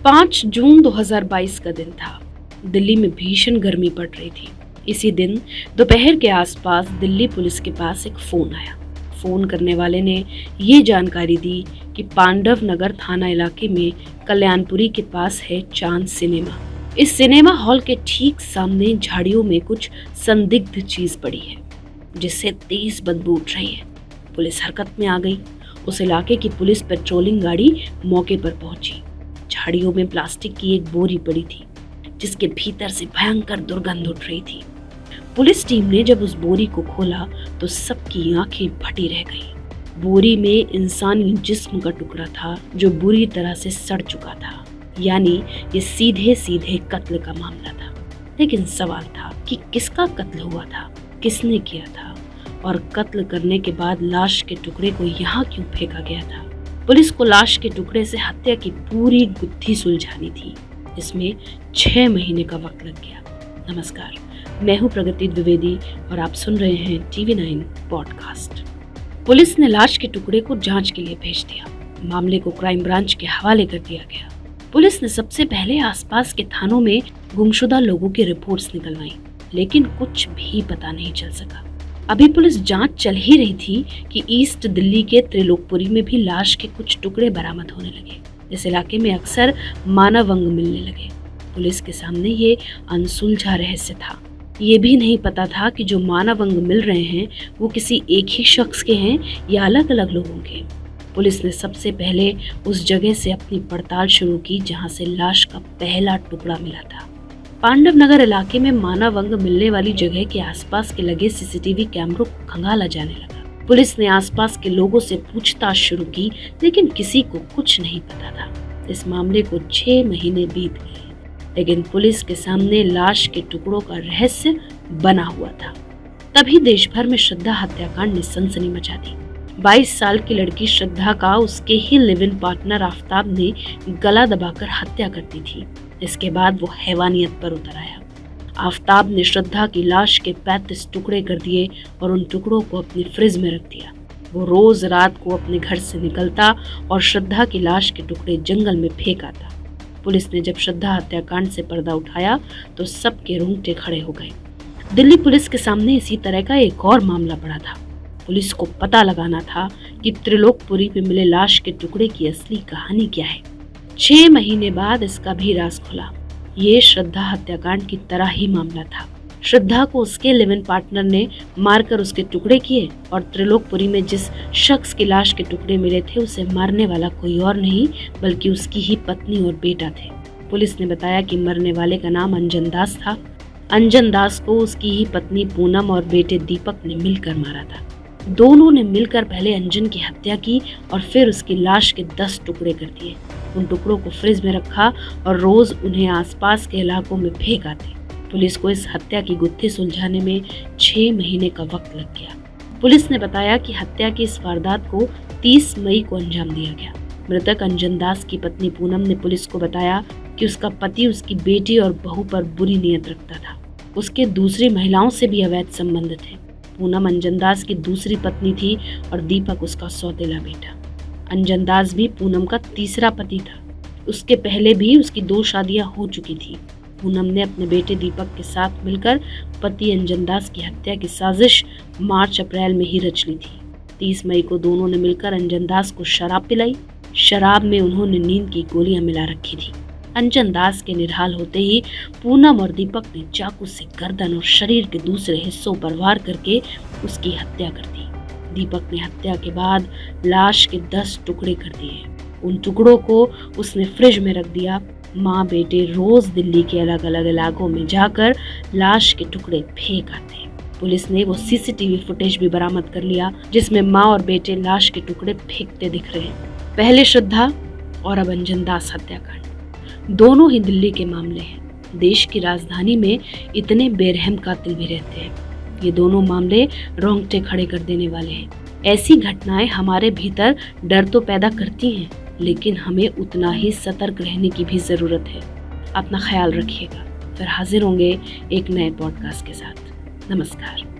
5 जून 2022 का दिन था। दिल्ली में भीषण गर्मी पड़ रही थी। इसी दिन दोपहर के आसपास दिल्ली पुलिस के पास एक फोन आया। फोन करने वाले ने ये जानकारी दी कि पांडव नगर थाना इलाके में कल्याणपुरी के पास है चांद सिनेमा। इस सिनेमा हॉल के ठीक सामने झाड़ियों में कुछ संदिग्ध चीज पड़ी है, जिससे तेज बदबू उठ रही है। पुलिस हरकत में आ गई। उस इलाके की पुलिस पेट्रोलिंग गाड़ी मौके पर पहुंची। झाड़ियों में प्लास्टिक की एक बोरी पड़ी थी, जिसके भीतर से भयंकर दुर्गंध उठ रही थी। पुलिस टीम ने जब उस बोरी को खोला तो सबकी आंखें फटी रह गईं। बोरी में इंसानी जिस्म का टुकड़ा था जो बुरी तरह से सड़ चुका था। यानी ये सीधे सीधे कत्ल का मामला था। लेकिन सवाल था कि किसका कत्ल हुआ था, किसने किया था, और कत्ल करने के बाद लाश के टुकड़े को यहाँ क्यों फेंका गया था। पुलिस को लाश के टुकड़े से हत्या की पूरी गुत्थी सुलझानी थी। इसमें 6 महीने का वक्त लग गया। नमस्कार, मैं हूँ प्रगति द्विवेदी और आप सुन रहे हैं TV9 पॉडकास्ट। पुलिस ने लाश के टुकड़े को जांच के लिए भेज दिया। मामले को क्राइम ब्रांच के हवाले कर दिया गया। पुलिस ने सबसे पहले आसपास के थानों में गुमशुदा लोगों की रिपोर्ट्स निकलवाई, लेकिन कुछ भी पता नहीं चल सका। अभी पुलिस जांच चल ही रही थी कि ईस्ट दिल्ली के त्रिलोकपुरी में भी लाश के कुछ टुकड़े बरामद होने लगे। इस इलाके में अक्सर मानव अंग मिलने लगे। पुलिस के सामने ये अनसुलझा रहस्य था। ये भी नहीं पता था कि जो मानव अंग मिल रहे हैं वो किसी एक ही शख्स के हैं या अलग अलग लोगों के। पुलिस ने सबसे पहले उस जगह से अपनी पड़ताल शुरू की जहां से लाश का पहला टुकड़ा मिला था। पांडव नगर इलाके में मानव अंग मिलने वाली जगह के आसपास के लगे CCTV कैमरों को खंगाला जाने लगा। पुलिस ने आसपास के लोगों से पूछताछ शुरू की, लेकिन किसी को कुछ नहीं पता था। इस मामले को 6 महीने बीत गए, लेकिन पुलिस के सामने लाश के टुकड़ों का रहस्य बना हुआ था। तभी देश भर में श्रद्धा हत्याकांड ने सनसनी मचा दी। 22 साल की लड़की श्रद्धा का उसके he live in partner Aftab ने गला दबाकर हत्या कर दी थी। इसके बाद वो हैवानियत पर उतर आया। आफ्ताब ने श्रद्धा की लाश के 35 टुकड़े कर दिए और उन टुकड़ों को अपनी फ्रिज में रख दिया। वो रोज रात को अपने घर से निकलता और श्रद्धा की लाश के टुकड़े जंगल में फेंक आता। पुलिस ने जब श्रद्धा हत्याकांड से पर्दा उठाया तो सबके रोंगटे खड़े हो गए। दिल्ली पुलिस के सामने इसी तरह का एक और मामला पड़ा था। पुलिस को पता लगाना था कि त्रिलोकपुरी में मिले लाश के टुकड़े की असली कहानी क्या है। 6 महीने बाद इसका भी राज खुला। ये श्रद्धा हत्याकांड की तरह ही मामला था। श्रद्धा को उसके लिव इन पार्टनर ने मारकर उसके टुकड़े किए और त्रिलोकपुरी में जिस शख्स की लाश के टुकड़े मिले थे उसे मारने वाला कोई और नहीं बल्कि उसकी ही पत्नी और बेटा थे। पुलिस ने बताया कि मरने वाले का नाम अंजन दास था। अंजन दास को उसकी ही पत्नी पूनम और बेटे दीपक ने मिलकर मारा था। दोनों ने मिलकर पहले अंजन की हत्या की और फिर उसकी लाश के 10 टुकड़े कर दिए। उन टुकड़ों को फ्रिज में रखा और रोज उन्हें आसपास के इलाकों में फेंक आते। पुलिस को इस हत्या की गुत्थी सुलझाने में 6 महीने का वक्त लग गया। पुलिस ने बताया कि हत्या की इस वारदात को 30 मई को अंजाम दिया गया। मृतक अंजन दास की पत्नी पूनम ने पुलिस को बताया कि उसका पति उसकी बेटी और बहू पर बुरी नीयत रखता था। उसके दूसरी महिलाओं से भी अवैध संबंध थे। पूनम अंजन दास की दूसरी पत्नी थी और दीपक उसका सौतेला बेटा। अंजन दास भी पूनम का तीसरा पति था। उसके पहले भी उसकी 2 शादियां हो चुकी थी। पूनम ने अपने बेटे दीपक के साथ मिलकर पति अंजन दास की हत्या की साजिश मार्च-अप्रैल में ही रच ली थी। 30 मई को दोनों ने मिलकर अंजन दास को शराब पिलाई। शराब में उन्होंने नींद की गोलियां मिला रखी थी। अंजन दास के निढाल होते ही पूनम और दीपक ने चाकू से गर्दन और शरीर के दूसरे हिस्सों पर वार करके उसकी हत्या कर दी। दीपक ने हत्या के बाद लाश के 10 टुकड़े कर दिए। उन टुकड़ों को उसने फ्रिज में रख दिया। माँ बेटे रोज दिल्ली के अलग अलग इलाकों में जाकर लाश के टुकड़े फेंक आते। पुलिस ने वो CCTV फुटेज भी बरामद कर लिया जिसमें माँ और बेटे लाश के टुकड़े फेंकते दिख रहे हैं। पहले श्रद्धा और अब अंजन दास हत्याकांड, दोनों ही दिल्ली के मामले हैं। देश की राजधानी में इतने बेरहम कातिल भी रहते हैं। ये दोनों मामले रोंगटे खड़े कर देने वाले हैं। ऐसी घटनाएं हमारे भीतर डर तो पैदा करती हैं, लेकिन हमें उतना ही सतर्क रहने की भी जरूरत है। अपना ख्याल रखिएगा। फिर हाजिर होंगे एक नए पॉडकास्ट के साथ। नमस्कार।